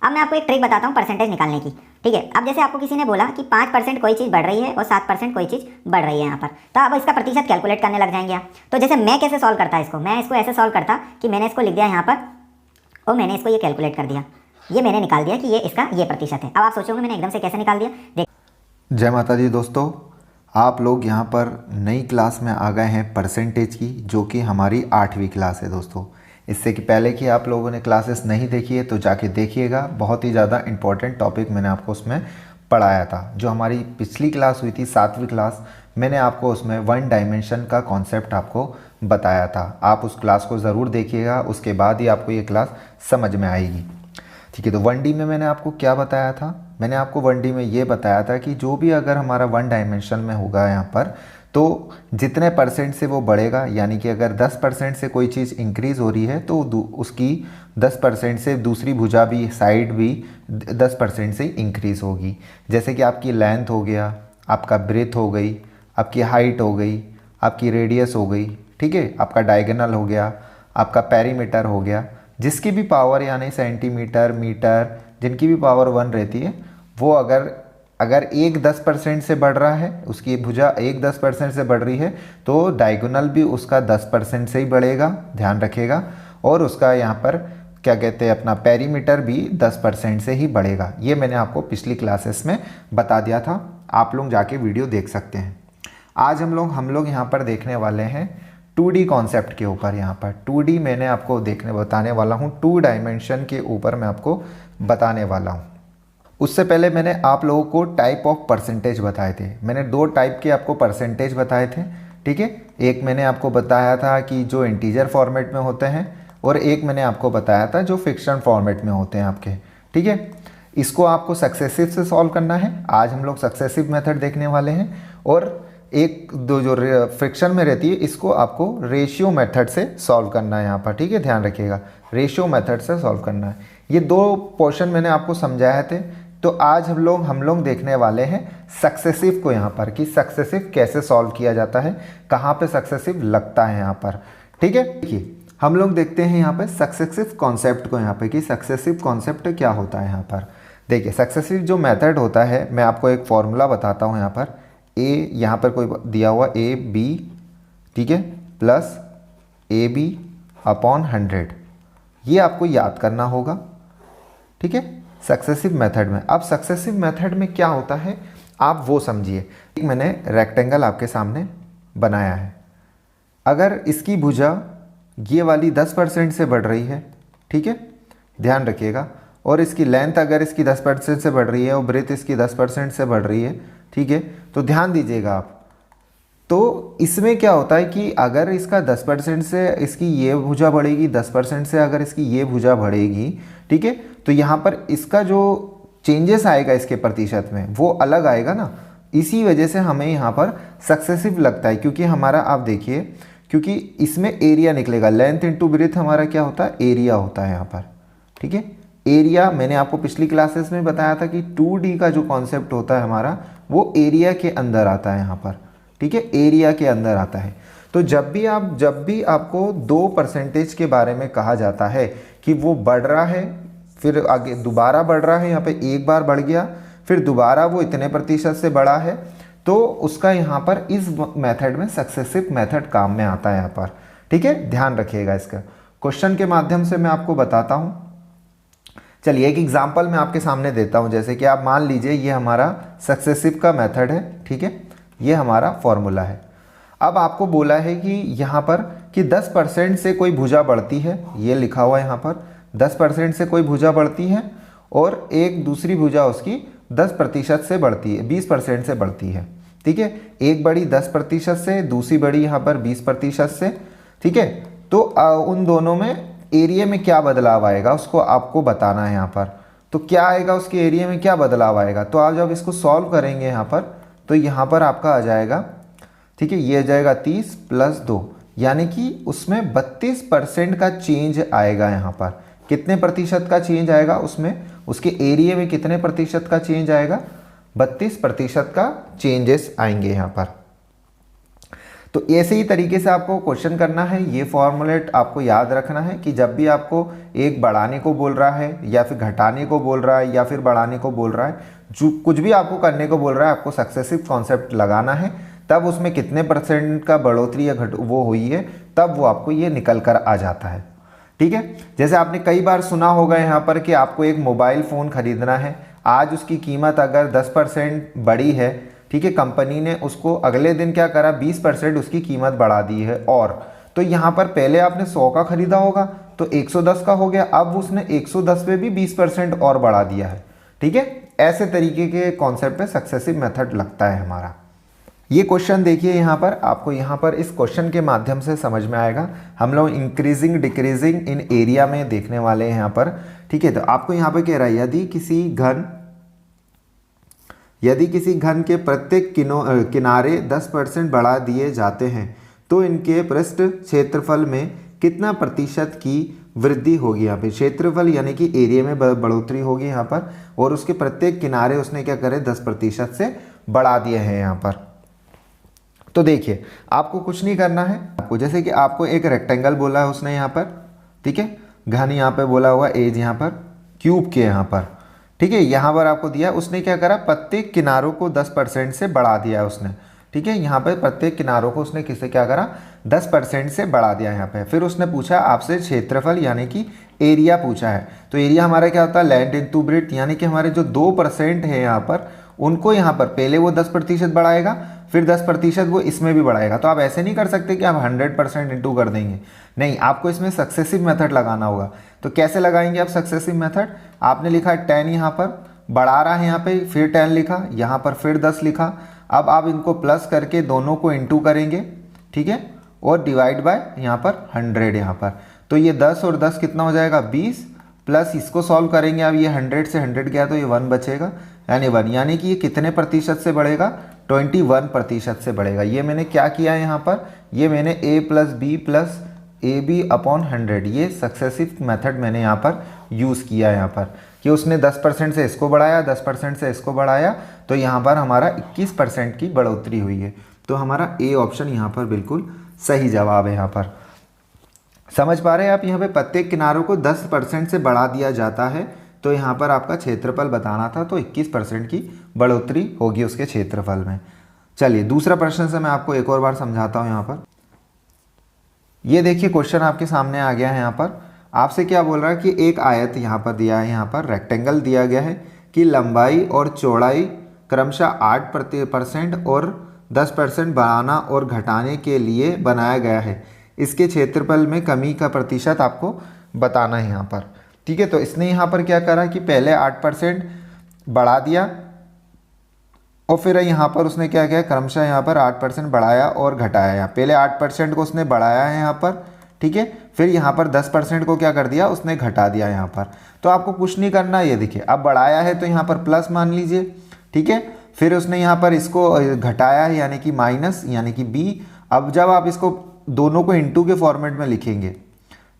अब मैं आपको एक ट्रिक बताता हूँ परसेंटेज निकालने की। ठीक है, अब जैसे आपको किसी ने बोला कि 5% कोई चीज़ बढ़ रही है और 7% कोई चीज़ बढ़ रही है यहाँ पर, तो आप इसका प्रतिशत कैलकुलेट करने लग जाएंगे आप। तो जैसे मैं कैसे सॉल्व करता इसको, मैं इसको ऐसे सॉल्व करता कि मैंने इसको लिख दिया यहाँ पर और मैंने इसको ये कैलकुलेट कर दिया, ये मैंने निकाल दिया कि ये इसका ये प्रतिशत है। अब आप सोचोगे मैंने एकदम से कैसे निकाल दिया, देख। जय माता दी दोस्तों, आप लोग यहाँ पर नई क्लास में आ गए हैं परसेंटेज की, जो कि हमारी 8वीं क्लास है दोस्तों। इससे कि पहले कि आप लोगों ने क्लासेस नहीं देखी है तो जाके देखिएगा, बहुत ही ज़्यादा इम्पॉर्टेंट टॉपिक मैंने आपको उसमें पढ़ाया था। जो हमारी पिछली क्लास हुई थी 7वीं क्लास, मैंने आपको उसमें वन डायमेंशन का कॉन्सेप्ट आपको बताया था। आप उस क्लास को ज़रूर देखिएगा, उसके बाद ही आपको ये क्लास समझ में आएगी। ठीक है, तो 1D में मैंने आपको क्या बताया था? मैंने आपको 1D में ये बताया था कि जो भी अगर हमारा वन डायमेंशन में होगा यहाँ पर, तो जितने परसेंट से वो बढ़ेगा, यानी कि अगर 10% से कोई चीज़ इंक्रीज़ हो रही है तो उसकी 10% से दूसरी भुजा भी, साइड भी 10% से इंक्रीज़ होगी। जैसे कि आपकी लेंथ हो गया, आपका ब्रेथ हो गई, आपकी हाइट हो गई, आपकी रेडियस हो गई, ठीक है, आपका डायगोनल हो गया, आपका पेरीमीटर हो गया। जिसकी भी पावर यानी सेंटीमीटर, मीटर, जिनकी भी पावर 1 रहती है, वो अगर एक 10% से बढ़ रहा है, उसकी भुजा एक 10% से बढ़ रही है, तो डायगोनल भी उसका 10% से ही बढ़ेगा, ध्यान रखिएगा। और उसका यहाँ पर क्या कहते हैं, अपना पेरीमीटर भी 10% से ही बढ़ेगा। ये मैंने आपको पिछली क्लासेस में बता दिया था, आप लोग जाके वीडियो देख सकते हैं। आज हम लोग यहाँ पर देखने वाले हैं 2D कॉन्सेप्ट के ऊपर। यहाँ पर 2D मैंने आपको बताने वाला हूँ, 2 डायमेंशन के ऊपर मैं आपको बताने वाला हूँ। उससे पहले मैंने आप लोगों को टाइप ऑफ परसेंटेज बताए थे। मैंने 2 टाइप के आपको परसेंटेज बताए थे, ठीक है। एक मैंने आपको बताया था कि जो इंटीजर फॉर्मेट में होते हैं, और एक मैंने आपको बताया था जो फ्रिक्शन फॉर्मेट में होते हैं आपके, ठीक है। इसको आपको सक्सेसिव से सॉल्व करना है। आज हम लोग सक्सेसिव मेथड देखने वाले हैं, और एक दो जो फ्रिक्शन में रहती है, इसको आपको रेशियो मेथड से सॉल्व करना है यहाँ पर, ठीक है, ध्यान रखिएगा, रेशियो मेथड से सॉल्व करना है। ये 2 पोर्शन मैंने आपको समझाए थे। तो आज हम लोग देखने वाले हैं सक्सेसिव को यहाँ पर, कि सक्सेसिव कैसे सॉल्व किया जाता है, कहाँ पे सक्सेसिव लगता है यहाँ पर, ठीक है। देखिए, हम लोग देखते हैं यहाँ पे सक्सेसिव कॉन्सेप्ट को, यहाँ पे कि सक्सेसिव कॉन्सेप्ट क्या होता है यहाँ पर। देखिए, सक्सेसिव जो मेथड होता है, मैं आपको एक फॉर्मूला बताता हूँ यहाँ पर। ए यहाँ पर कोई दिया हुआ AB, ठीक है, प्लस AB अपॉन 100, ये आपको याद करना होगा, ठीक है, सक्सेसिव मेथड में। अब सक्सेसिव मेथड में क्या होता है आप वो समझिए। मैंने रेक्टेंगल आपके सामने बनाया है, अगर इसकी भुजा ये वाली 10% से बढ़ रही है, ठीक है, ध्यान रखिएगा, और इसकी लेंथ अगर इसकी 10% से बढ़ रही है और ब्रेथ इसकी 10% से बढ़ रही है, ठीक है, तो ध्यान दीजिएगा आप। तो इसमें क्या होता है कि अगर इसका 10% से इसकी ये भुजा बढ़ेगी, 10% से अगर इसकी ये भुजा बढ़ेगी, ठीक है, तो यहाँ पर इसका जो चेंजेस आएगा इसके प्रतिशत में, वो अलग आएगा ना। इसी वजह से हमें यहाँ पर सक्सेसिव लगता है, क्योंकि हमारा आप देखिए, क्योंकि इसमें एरिया निकलेगा, लेंथ इंटू ब्रेथ हमारा क्या होता है, एरिया होता है यहाँ पर, ठीक है। एरिया मैंने आपको पिछली क्लासेस में बताया था कि 2D का जो कॉन्सेप्ट होता है हमारा, वो एरिया के अंदर आता है यहाँ पर, ठीक है, एरिया के अंदर आता है। तो जब भी आपको 2% के बारे में कहा जाता है कि वो बढ़ रहा है, फिर आगे दोबारा बढ़ रहा है, यहाँ पे एक बार बढ़ गया, फिर दोबारा वो इतने प्रतिशत से बढ़ा है, तो उसका यहाँ पर इस मेथड में सक्सेसिव मेथड काम में आता है यहाँ पर, ठीक है, ध्यान रखिएगा। इसका क्वेश्चन के माध्यम से मैं आपको बताता हूँ। चलिए एक एग्जाम्पल मैं आपके सामने देता हूँ। जैसे कि आप मान लीजिए ये हमारा सक्सेसिव का मेथड है, ठीक है, ये हमारा फॉर्मूला है। अब आपको बोला है कि यहाँ पर कि 10% से कोई भुजा बढ़ती है, ये लिखा हुआ है यहाँ पर, 10% से कोई भुजा बढ़ती है, और एक दूसरी भुजा उसकी 10% से बढ़ती है, 20% से बढ़ती है, ठीक है। एक बड़ी 10% से, दूसरी बड़ी यहाँ पर 20% से, ठीक है। तो उन दोनों में एरिया में क्या बदलाव आएगा उसको आपको बताना है यहाँ पर। तो क्या आएगा उसके एरिया में, क्या बदलाव आएगा, तो आप जब इसको सॉल्व करेंगे यहाँ पर, तो यहाँ पर आपका आ जाएगा, ठीक है, ये आ जाएगा 30 + 2, यानी कि उसमें 32% का चेंज आएगा यहाँ पर। कितने प्रतिशत का चेंज आएगा उसमें, उसके एरिया में कितने प्रतिशत का चेंज आएगा, 32% का चेंजेस आएंगे यहाँ पर। तो ऐसे ही तरीके से आपको क्वेश्चन करना है। ये फॉर्मूलेट आपको याद रखना है कि जब भी आपको एक बढ़ाने को बोल रहा है या फिर घटाने को बोल रहा है या फिर बढ़ाने को बोल रहा है, जो कुछ भी आपको करने को बोल रहा है, आपको सक्सेसिव कॉन्सेप्ट लगाना है, तब उसमें कितने % का बढ़ोतरी या घट वो हुई है, तब वो आपको ये निकल कर आ जाता है। ठीक है, जैसे आपने कई बार सुना होगा यहाँ पर कि आपको एक मोबाइल फ़ोन ख़रीदना है, आज उसकी कीमत अगर 10% बढ़ी है, ठीक है, कंपनी ने उसको अगले दिन क्या करा, 20% उसकी कीमत बढ़ा दी है। और तो यहाँ पर पहले आपने 100 का ख़रीदा होगा तो 110 का हो गया, अब उसने 110 पे भी 20% और बढ़ा दिया है। ठीक है, ऐसे तरीके के कॉन्सेप्ट पे सक्सेसिव मेथड लगता है हमारा। ये क्वेश्चन देखिए यहाँ पर, आपको यहाँ पर इस क्वेश्चन के माध्यम से समझ में आएगा। हम लोग इंक्रीजिंग डिक्रीजिंग इन एरिया में देखने वाले हैं यहाँ पर। ठीक है, तो आपको यहाँ पर कह रहा है यदि किसी घन के प्रत्येक किनारे 10% बढ़ा दिए जाते हैं तो इनके पृष्ठ क्षेत्रफल में कितना प्रतिशत की वृद्धि होगी। यहाँ पे क्षेत्रफल यानी कि एरिया में बढ़ोतरी होगी यहाँ पर, और उसके प्रत्येक किनारे उसने क्या करे 10% से बढ़ा दिए हैं यहाँ पर। तो देखिए, आपको कुछ नहीं करना है, आपको जैसे कि आपको एक रेक्टेंगल बोला है उसने यहाँ पर, ठीक है, घन यहाँ पे बोला हुआ, एज यहाँ पर, क्यूब के यहाँ पर, ठीक है, यहाँ पर आपको दिया, उसने क्या करा, प्रत्येक किनारों को 10% से बढ़ा दिया उसने। ठीक है, यहाँ पर प्रत्येक किनारों को उसने किससे क्या करा, 10% से बढ़ा दिया यहाँ पे। फिर उसने पूछा आपसे क्षेत्रफल यानी कि एरिया पूछा है। तो एरिया हमारा क्या होता है, लेंथ इंटू ब्रेड्थ, यानी कि हमारे जो 2% है यहाँ पर, उनको यहाँ पर पहले वो 10% बढ़ाएगा, फिर 10% वो इसमें भी बढ़ाएगा। तो आप ऐसे नहीं कर सकते कि आप 100% इंटू कर देंगे, नहीं, आपको इसमें सक्सेसिव मेथड लगाना होगा। तो कैसे लगाएंगे आप सक्सेसिव मेथड, आपने लिखा 10 यहाँ पर, बढ़ा रहा है यहाँ पे, फिर 10 लिखा, यहाँ पर फिर 10 लिखा। अब आप इनको प्लस करके दोनों को इंटू करेंगे, ठीक है, और डिवाइड बाय यहाँ पर 100 यहाँ पर। तो ये 10 और 10 कितना हो जाएगा, 20, प्लस इसको सॉल्व करेंगे। अब ये 100 से 100 गया तो ये 1 बचेगा, यानी 1, यानी कि ये कितने प्रतिशत से बढ़ेगा, 21% से बढ़ेगा। ये मैंने क्या किया है यहाँ पर, ये मैंने a + b + AB/100, ये सक्सेसिव मेथड मैंने यहाँ पर यूज़ किया है यहाँ पर, कि उसने 10% से इसको बढ़ाया, 10% से इसको बढ़ाया, तो यहाँ पर हमारा 21% की बढ़ोतरी हुई है। तो हमारा ए ऑप्शन यहाँ पर बिल्कुल सही जवाब है। यहाँ पर समझ पा रहे हैं आप, यहाँ पे प्रत्येक किनारों को 10% से बढ़ा दिया जाता है। तो यहाँ पर आपका क्षेत्रफल बताना था, तो 21% की बढ़ोतरी होगी उसके क्षेत्रफल में। चलिए दूसरा प्रश्न से मैं आपको एक और बार समझाता हूँ। यहाँ पर ये देखिए क्वेश्चन आपके सामने आ गया है। यहाँ पर आपसे क्या बोल रहा है कि एक आयत यहाँ पर दिया है, यहाँ पर रेक्टेंगल दिया गया है कि लंबाई और चौड़ाई क्रमशः 8% और 10% बढ़ाना और घटाने के लिए बनाया गया है। इसके क्षेत्रफल में कमी का प्रतिशत आपको बताना है यहाँ पर। ठीक है, तो इसने यहाँ पर क्या करा कि पहले 8% बढ़ा दिया और फिर यहाँ पर उसने क्या किया, क्रमशः यहाँ पर 8% बढ़ाया और घटाया। यहाँ पहले 8% को उसने बढ़ाया है यहाँ पर, ठीक है, फिर यहाँ पर 10% को क्या कर दिया, उसने घटा दिया यहाँ पर। तो आपको कुछ नहीं करना, ये देखिए अब बढ़ाया है तो यहाँ पर प्लस मान लीजिए, ठीक है, फिर उसने यहाँ पर इसको घटाया है यानी कि माइनस, यानी कि बी। अब जब आप इसको दोनों को इंटू के फॉर्मेट में लिखेंगे,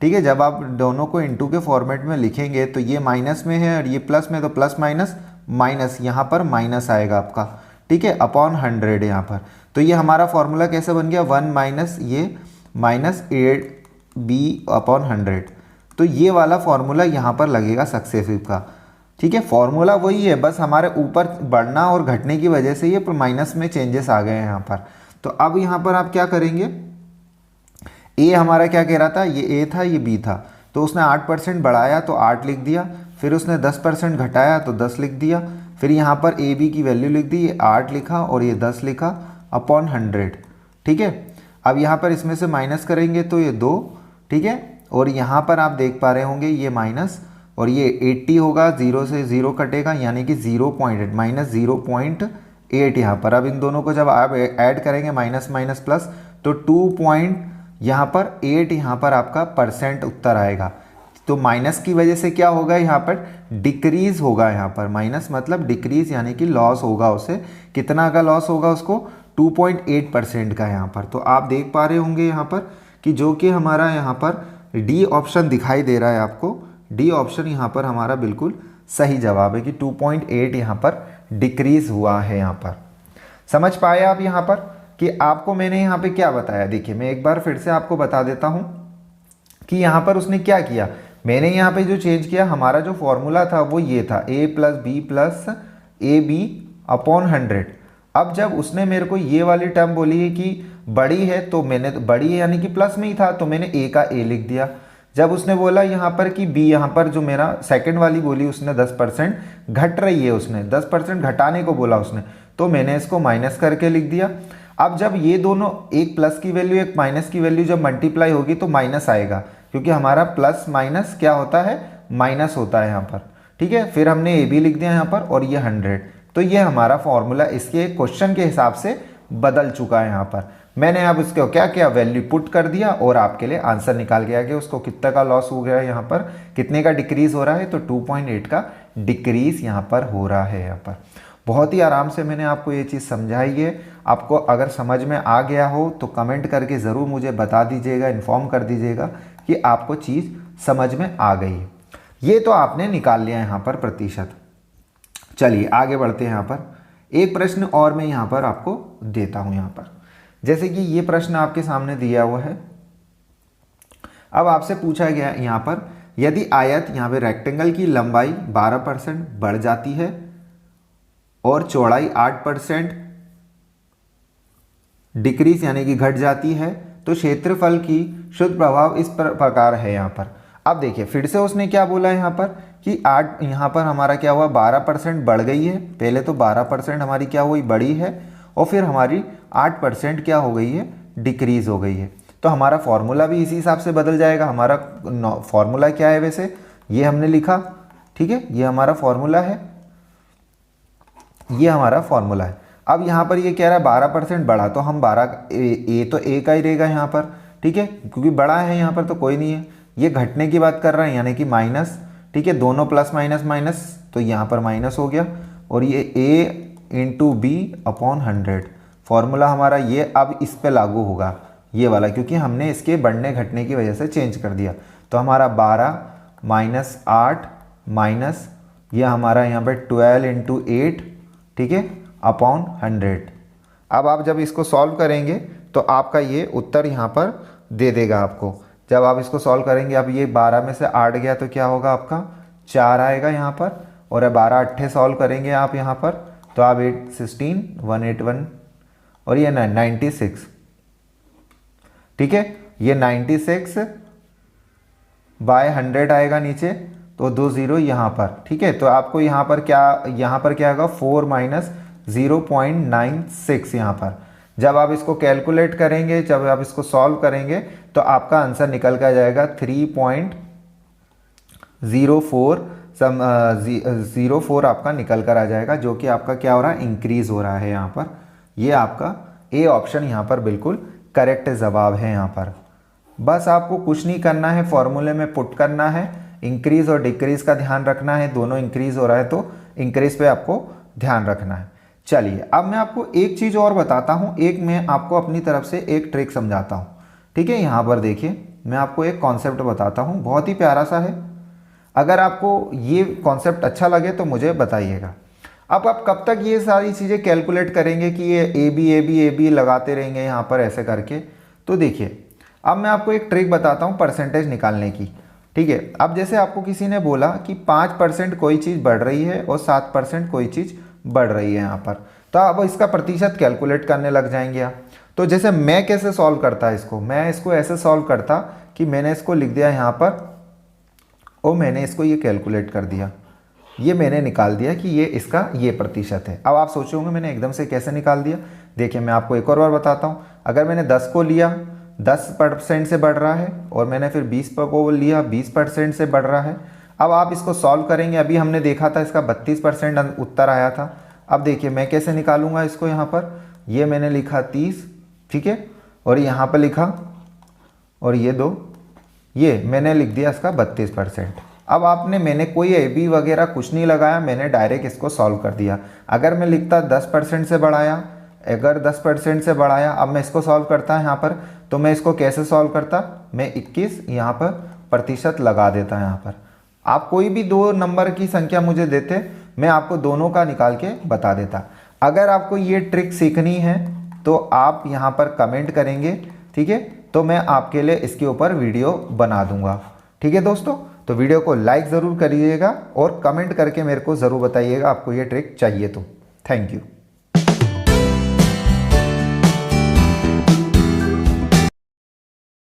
ठीक है, जब आप दोनों को इंटू के फॉर्मेट में लिखेंगे तो ये माइनस में है और ये प्लस में, तो प्लस माइनस माइनस, यहाँ पर माइनस आएगा आपका, ठीक है, अपॉन 100 यहाँ पर। तो ये हमारा फॉर्मूला कैसे बन गया, 1 माइनस ये माइनस 8b/100। तो ये वाला फॉर्मूला यहाँ पर लगेगा सक्सेसिव का। ठीक है, फॉर्मूला वही है, बस हमारे ऊपर बढ़ना और घटने की वजह से ये माइनस में चेंजेस आ गए हैं यहाँ पर। तो अब यहाँ पर आप क्या करेंगे, ए हमारा क्या कह रहा था, ये ए था, ये बी था, तो उसने 8% बढ़ाया तो 8 लिख दिया, फिर उसने 10% घटाया तो 10 लिख दिया, फिर यहाँ पर ए बी की वैल्यू लिख दी, 8 लिखा और ये 10 लिखा अपॉन 100। ठीक है, अब यहाँ पर इसमें से माइनस करेंगे तो ये 2, ठीक है, और यहाँ पर आप देख पा रहे होंगे ये माइनस और ये 80 होगा, 0 से 0 कटेगा यानी कि 0.8 माइनस 0.8 यहाँ पर। अब इन दोनों को जब आप ऐड करेंगे माइनस माइनस प्लस, तो 2.8 यहाँ पर आपका % उत्तर आएगा। तो माइनस की वजह से क्या होगा, यहाँ पर डिक्रीज होगा, यहाँ पर माइनस मतलब डिक्रीज यानी कि लॉस होगा उसे। कितना का लॉस होगा उसको, 2.8% का यहाँ पर। तो आप देख पा रहे होंगे यहाँ पर कि जो कि हमारा यहाँ पर डी ऑप्शन दिखाई दे रहा है आपको, डी ऑप्शन यहाँ पर हमारा बिल्कुल सही जवाब है कि 2.8 यहाँ पर डिक्रीज हुआ है। यहाँ पर समझ पाए आप यहाँ पर। कि आपको मैंने यहाँ पे क्या बताया। देखिए मैं एक बार फिर से आपको बता देता हूँ कि यहाँ पर उसने क्या किया। मैंने यहाँ पे जो चेंज किया, हमारा जो फॉर्मूला था वो ये था a plus B plus A B upon 100। अब जब उसने मेरे को ये वाली टर्म बोली है कि बड़ी है, तो मैंने बड़ी है यानी कि प्लस में ही था, तो मैंने a का a लिख दिया। जब उसने बोला यहाँ पर कि b, यहाँ पर जो मेरा सेकंड वाली बोली उसने 10% घट रही है, उसने 10% घटाने को बोला उसने, तो मैंने इसको माइनस करके लिख दिया। अब जब ये दोनों, एक प्लस की वैल्यू एक माइनस की वैल्यू जब मल्टीप्लाई होगी तो माइनस आएगा, क्योंकि हमारा प्लस माइनस क्या होता है, माइनस होता है यहाँ पर। ठीक है, फिर हमने ए बी लिख दिया यहाँ पर और ये 100। तो ये हमारा फॉर्मूला इसके क्वेश्चन के हिसाब से बदल चुका है। यहाँ पर मैंने अब इसको क्या किया, वैल्यू पुट कर दिया और आपके लिए आंसर निकाल के आ गया। उसको कितना का लॉस हो गया है, यहाँ पर कितने का डिक्रीज हो रहा है, तो 2.8 का डिक्रीज यहाँ पर हो रहा है। यहाँ पर बहुत ही आराम से मैंने आपको ये चीज़ समझाई है। आपको अगर समझ में आ गया हो तो कमेंट करके ज़रूर मुझे बता दीजिएगा, इन्फॉर्म कर दीजिएगा कि आपको चीज़ समझ में आ गई है। ये तो आपने निकाल लिया यहाँ पर प्रतिशत। चलिए आगे बढ़ते हैं। यहाँ पर एक प्रश्न और मैं यहाँ पर आपको देता हूँ। यहाँ पर जैसे कि ये प्रश्न आपके सामने दिया हुआ है। अब आपसे पूछा गया यहाँ पर, यदि आयत यहाँ पे रेक्टेंगल की लंबाई 12% बढ़ जाती है और चौड़ाई 8% डिक्रीज यानी कि घट जाती है, तो क्षेत्रफल की शुद्ध प्रभाव इस प्रकार है। यहाँ पर अब देखिए फिर से उसने क्या बोला है यहाँ पर कि 8, यहाँ पर हमारा क्या हुआ, 12% बढ़ गई है। पहले तो 12% हमारी क्या हुई, बढ़ी है, और फिर हमारी 8% क्या हो गई है, डिक्रीज हो गई है। तो हमारा फॉर्मूला भी इसी हिसाब से बदल जाएगा। हमारा फॉर्मूला क्या है वैसे, ये हमने लिखा, ठीक है, ये हमारा फॉर्मूला है, ये हमारा फॉर्मूला है। अब यहाँ पर ये कह रहा है 12% बढ़ा, तो हम 12 तो ए का ही रहेगा यहाँ पर, ठीक है, क्योंकि बड़ा है यहाँ पर तो कोई नहीं है। ये घटने की बात कर रहे हैं यानी कि माइनस, ठीक है, दोनों प्लस माइनस माइनस, तो यहाँ पर माइनस हो गया। और ये a into B upon 100 formula हमारा ये अब इस पे लागू होगा, ये वाला, क्योंकि हमने इसके बढ़ने घटने की वजह से चेंज कर दिया। तो हमारा 12 माइनस 8 माइनस ये हमारा यहाँ पे 12 इंटू 8, ठीक है, अपॉन 100। अब आप जब इसको सॉल्व करेंगे तो आपका ये उत्तर यहाँ पर दे देगा आपको। जब आप इसको सॉल्व करेंगे, अब ये 12 में से 8 गया तो क्या होगा, आपका 4 आएगा यहाँ पर। और 12 अट्ठे सॉल्व करेंगे आप यहाँ पर, तो आप 8 16 181 और ये 96, ठीक है, ये 96 बाय 100 आएगा नीचे, तो 2 0 यहाँ पर, ठीक है। तो आपको यहाँ पर क्या होगा, 4 माइनस 0.96 यहाँ पर। जब आप इसको कैलकुलेट करेंगे, जब आप इसको सॉल्व करेंगे, तो आपका आंसर निकल कर जाएगा 3.04 आपका निकल कर आ जाएगा, जो कि आपका क्या हो रहा है, इंक्रीज हो रहा है यहाँ पर। ये आपका ए ऑप्शन यहाँ पर बिल्कुल करेक्ट जवाब है। यहाँ पर बस आपको कुछ नहीं करना है, फॉर्मूले में पुट करना है, इंक्रीज और डिक्रीज का ध्यान रखना है। दोनों इंक्रीज हो रहा है तो इंक्रीज पे आपको ध्यान रखना है। चलिए अब मैं आपको एक चीज़ और बताता हूँ, एक मैं आपको अपनी तरफ से एक ट्रिक समझाता हूँ, ठीक है। यहाँ पर देखिए मैं आपको एक कॉन्सेप्ट बताता हूँ, बहुत ही प्यारा सा है। अगर आपको ये कॉन्सेप्ट अच्छा लगे तो मुझे बताइएगा। अब आप कब तक ये सारी चीज़ें कैलकुलेट करेंगे कि ये ए बी लगाते रहेंगे यहाँ पर ऐसे करके। तो देखिए अब मैं आपको एक ट्रिक बताता हूँ परसेंटेज निकालने की, ठीक है। अब जैसे आपको किसी ने बोला कि 5% कोई चीज़ बढ़ रही है और 7% कोई चीज़ बढ़ रही है यहाँ पर, तो अब इसका प्रतिशत कैलकुलेट करने लग जाएंगे आप। तो जैसे मैं कैसे सॉल्व करता इसको, मैं इसको ऐसे सॉल्व करता कि मैंने इसको लिख दिया यहाँ पर और मैंने इसको ये कैलकुलेट कर दिया, ये मैंने निकाल दिया कि ये इसका ये प्रतिशत है। अब आप सोचोगे मैंने एकदम से कैसे निकाल दिया। देखिए मैं आपको एक और बार बताता हूँ। अगर मैंने 10 को लिया 10% से बढ़ रहा है, और मैंने फिर 20 को लिया 20% से बढ़ रहा है। अब आप इसको सॉल्व करेंगे, अभी हमने देखा था इसका 32% उत्तर आया था। अब देखिए मैं कैसे निकालूंगा इसको, यहाँ पर ये मैंने लिखा 30, ठीक है, और यहाँ पर लिखा और ये 2, ये मैंने लिख दिया इसका 32%। अब मैंने कोई ए बी वगैरह कुछ नहीं लगाया, मैंने डायरेक्ट इसको सॉल्व कर दिया। अगर मैं लिखता 10% से बढ़ाया, अगर 10% से बढ़ाया, अब मैं इसको सॉल्व करता यहाँ पर, तो मैं इसको कैसे सॉल्व करता, मैं 21 यहाँ पर प्रतिशत लगा देता यहाँ पर। आप कोई भी 2 नंबर की संख्या मुझे देते, मैं आपको दोनों का निकाल के बता देता। अगर आपको ये ट्रिक सीखनी है तो आप यहाँ पर कमेंट करेंगे, ठीक है, तो मैं आपके लिए इसके ऊपर वीडियो बना दूंगा। ठीक है दोस्तों, तो वीडियो को लाइक ज़रूर करिएगा और कमेंट करके मेरे को ज़रूर बताइएगा आपको ये ट्रिक चाहिए तो। Thank you.